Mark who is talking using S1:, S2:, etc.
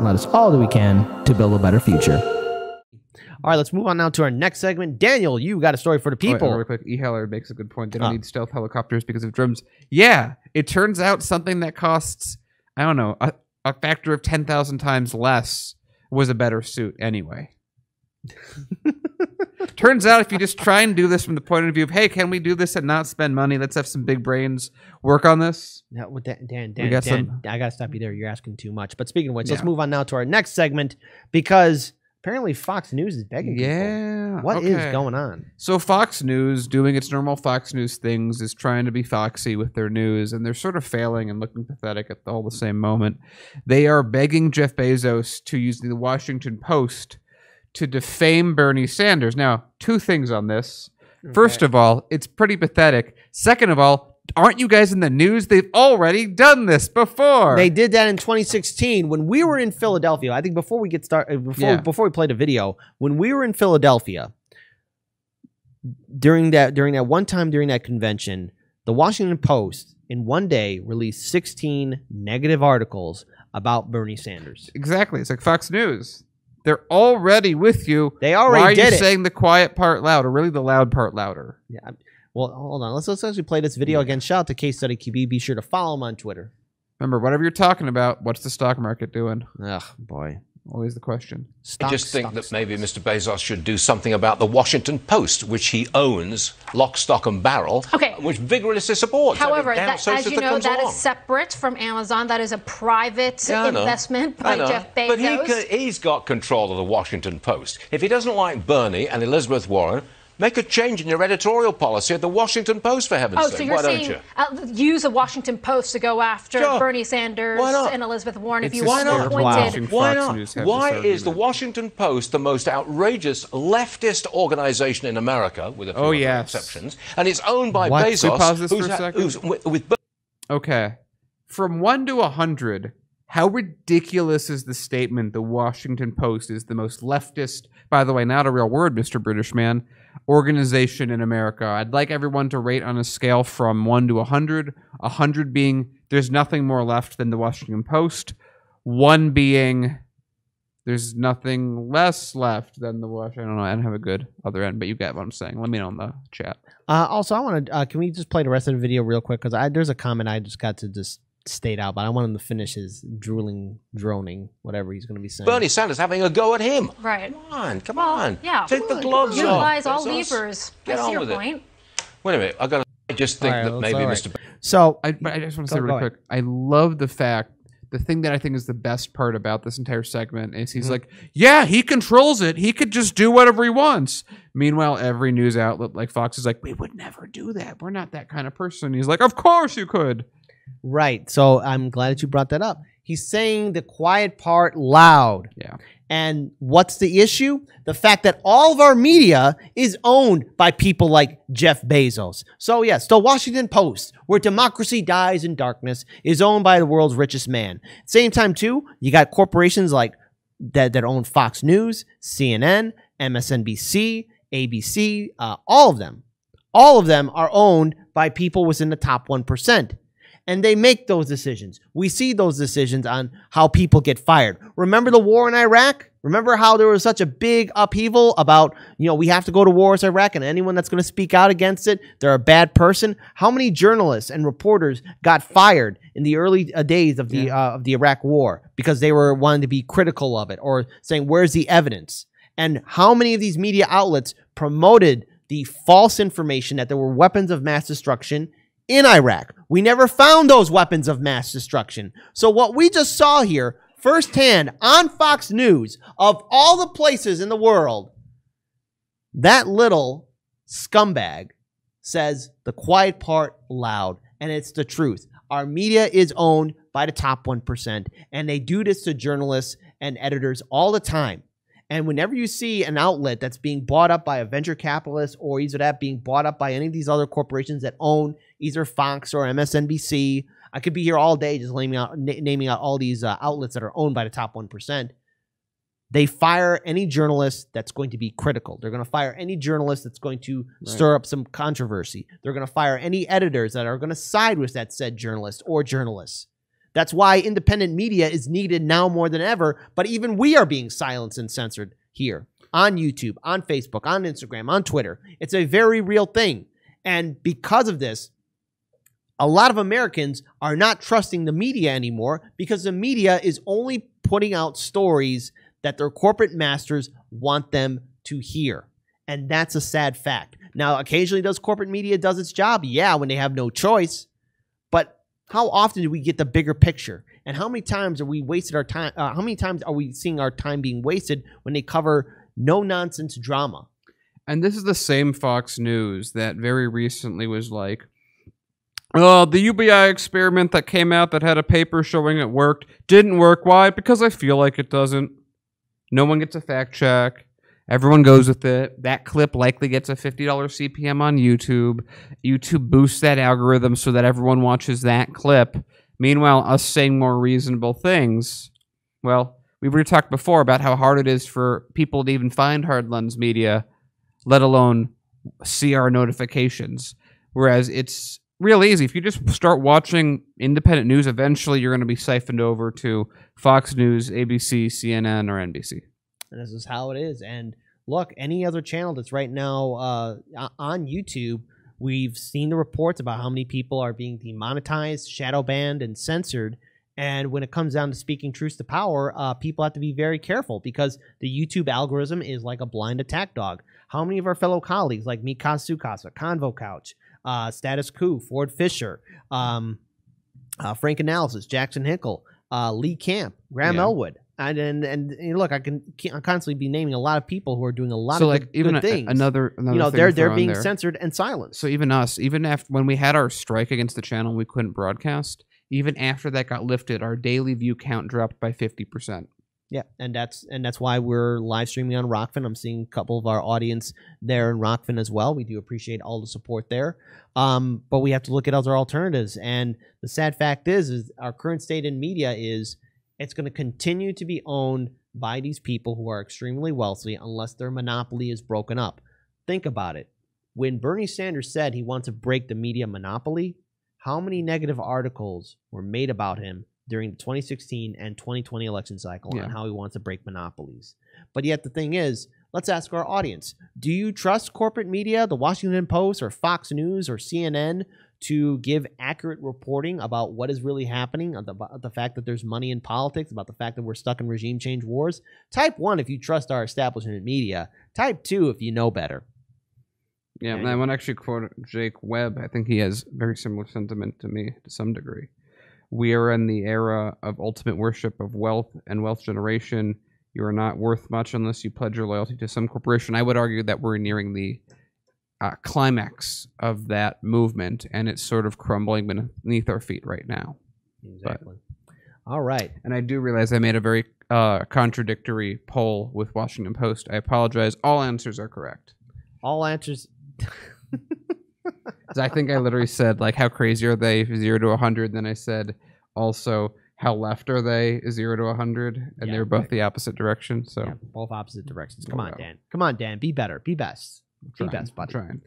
S1: and let us all do we can to build a better future. All right, let's move on now to our next segment. Daniel, you got a story for the people.
S2: Real quick, E-Heller makes a good point. They don't need stealth helicopters because of drones. Yeah, it turns out something that costs, I don't know, a factor of 10,000 times less was a better suit anyway. Turns out if you just try and do this from the point of view of, hey, can we do this and not spend money? Let's have some big brains work on this.
S1: Yeah, with Dan, I got to stop you there. You're asking too much. But speaking of which, let's move on now to our next segment because apparently Fox News is begging people. What is going on?
S2: So Fox News, doing its normal Fox News things, is trying to be foxy with their news, and they're sort of failing and looking pathetic at all the same moment. They are begging Jeff Bezos to use the Washington Post to defame Bernie Sanders. Now, two things on this. Okay. First of all, it's pretty pathetic. Second of all, aren't you guys in the news? They've already done this before.
S1: They did that in 2016 when we were in Philadelphia. I think before we get started, before we played a video, when we were in Philadelphia, during that one time during that convention, the Washington Post in one day released 16 negative articles about Bernie Sanders.
S2: Exactly. It's like Fox News. They're already with you.
S1: They already did it.
S2: Why are you saying the quiet part louder? Really, the loud part louder?
S1: Yeah. Well, hold on. Let's actually play this video again. Shout out to Case Study QB. Be sure to follow him on Twitter.
S2: Remember, whatever you're talking about, what's the stock market doing?
S1: Ugh, boy.
S2: Always the question.
S3: I just think that maybe Mr. Bezos should do something about the Washington Post, which he owns, lock, stock, and barrel, which vigorously supports.
S4: However, as you know, that is separate from Amazon. That is a private investment by Jeff Bezos.
S3: But he's got control of the Washington Post. If he doesn't like Bernie and Elizabeth Warren, make a change in your editorial policy at the Washington Post, for heaven's sake.
S4: So you're saying use the Washington Post to go after Bernie Sanders and Elizabeth Warren if you want to appointed.
S3: Why not? Why is the Washington Post the most outrageous leftist organization in America, with a few other exceptions, and it's owned by Bezos?
S2: Can we pause this for a second? Okay. From 1 to 100, how ridiculous is the statement the Washington Post is the most leftist, by the way, not a real word, Mr. British man, organization in America? I'd like everyone to rate on a scale from 1 to 100, 100 being there's nothing more left than the Washington Post, 1 being there's nothing less left than the Washington. I don't know. I don't have a good other end, but you get what I'm saying. Let me know in the chat.
S1: Also, I want to, can we just play the rest of the video real quick? Because there's a comment I just got to just state out, but I want him to finish his droning, whatever he's going to be saying.
S3: Bernie Sanders having a go at him.
S4: Right.
S3: Come on.
S4: Yeah.
S3: Take the gloves off.
S4: Utilize all levers. I see your point.
S3: Wait a minute. I just think that maybe Mr.
S1: So
S2: I just want to say really quick. I love the fact, the thing that I think is the best part about this entire segment is he's like, yeah, he controls it. He could just do whatever he wants. Meanwhile, every news outlet like Fox is like, we would never do that. We're not that kind of person. He's like, of course you could.
S1: Right. So I'm glad that you brought that up. He's saying the quiet part loud.
S2: Yeah.
S1: And what's the issue? The fact that all of our media is owned by people like Jeff Bezos. So yes, the Washington Post, where democracy dies in darkness, is owned by the world's richest man. Same time too, you got corporations like that own Fox News, CNN, MSNBC, ABC, all of them. All of them are owned by people within the top 1%. And they make those decisions. We see those decisions on how people get fired. Remember the war in Iraq? Remember how there was such a big upheaval about, we have to go to war with Iraq, and anyone that's going to speak out against it, they're a bad person? How many journalists and reporters got fired in the early days of the Iraq war because they were wanting to be critical of it or saying, where's the evidence? And how many of these media outlets promoted the false information that there were weapons of mass destruction in Iraq? We never found those weapons of mass destruction. So what we just saw here firsthand on Fox News, of all the places in the world, that little scumbag says the quiet part loud. And it's the truth. Our media is owned by the top 1%. And they do this to journalists and editors all the time. And whenever you see an outlet that's being bought up by a venture capitalist, or either that being bought up by any of these other corporations that own either Fox or MSNBC, I could be here all day just naming out all these outlets that are owned by the top 1%. They fire any journalist that's going to be critical. They're going to fire any journalist that's going to stir up some controversy. They're going to fire any editors that are going to side with that said journalist or journalists. That's why independent media is needed now more than ever. But even we are being silenced and censored here on YouTube, on Facebook, on Instagram, on Twitter. It's a very real thing. And because of this, a lot of Americans are not trusting the media anymore because the media is only putting out stories that their corporate masters want them to hear. And that's a sad fact. Now, occasionally does corporate media does its job? Yeah, when they have no choice. But how often do we get the bigger picture? And how many times are we wasted our time? How many times are we seeing our time being wasted when they cover no-nonsense drama?
S2: And this is the same Fox News that very recently was like, the UBI experiment that came out that had a paper showing it worked didn't work. Why? Because I feel like it doesn't. No one gets a fact check. Everyone goes with it. That clip likely gets a $50 CPM on YouTube. YouTube boosts that algorithm so that everyone watches that clip. Meanwhile, us saying more reasonable things, well, we already talked before about how hard it is for people to even find Hard Lens Media, let alone see our notifications. Whereas it's real easy. If you just start watching independent news, eventually you're going to be siphoned over to Fox News, ABC, CNN, or NBC.
S1: And this is how it is. And look, any other channel that's right now on YouTube, we've seen the reports about how many people are being demonetized, shadow banned, and censored. And when it comes down to speaking truth to power, people have to be very careful because the YouTube algorithm is like a blind attack dog. How many of our fellow colleagues, like Mikaz Sukasa, Convo Couch, Status Quo, Ford Fisher, Frank Analysis, Jackson Hinkle, Lee Camp, Graham Elwood. And look, I can constantly be naming a lot of people who are doing a lot of good things.
S2: Another
S1: they're being censored and silenced.
S2: So even us, even after when we had our strike against the channel, we couldn't broadcast. Even after that got lifted, our daily view count dropped by 50%.
S1: Yeah, and that's why we're live streaming on Rockfin. I'm seeing a couple of our audience there in Rockfin as well. We do appreciate all the support there. But we have to look at other alternatives. And the sad fact is our current state in media is it's going to continue to be owned by these people who are extremely wealthy unless their monopoly is broken up. Think about it. When Bernie Sanders said he wants to break the media monopoly, how many negative articles were made about him during the 2016 and 2020 election cycle on how he wants to break monopolies? But yet the thing is, let's ask our audience, do you trust corporate media, the Washington Post or Fox News or CNN, to give accurate reporting about what is really happening, about the fact that there's money in politics, about the fact that we're stuck in regime change wars? Type 1 if you trust our establishment media. Type 2 if you know better.
S2: Yeah, and I want to actually quote Jake Webb. I think he has very similar sentiment to me to some degree. We are in the era of ultimate worship of wealth and wealth generation. You are not worth much unless you pledge your loyalty to some corporation. I would argue that we're nearing the climax of that movement, and it's sort of crumbling beneath our feet right now.
S1: Exactly. All right.
S2: And I do realize I made a very contradictory poll with Washington Post. I apologize. All answers are correct.
S1: All answers.
S2: I think I literally said, like, how crazy are they, 0 to 100? Then I said, also, how left are they, 0 to 100? And they were both the opposite direction. So
S1: both opposite directions. Come on, Dan. Come on, Dan. Be better. Be best. Be best, buddy.
S2: Trying.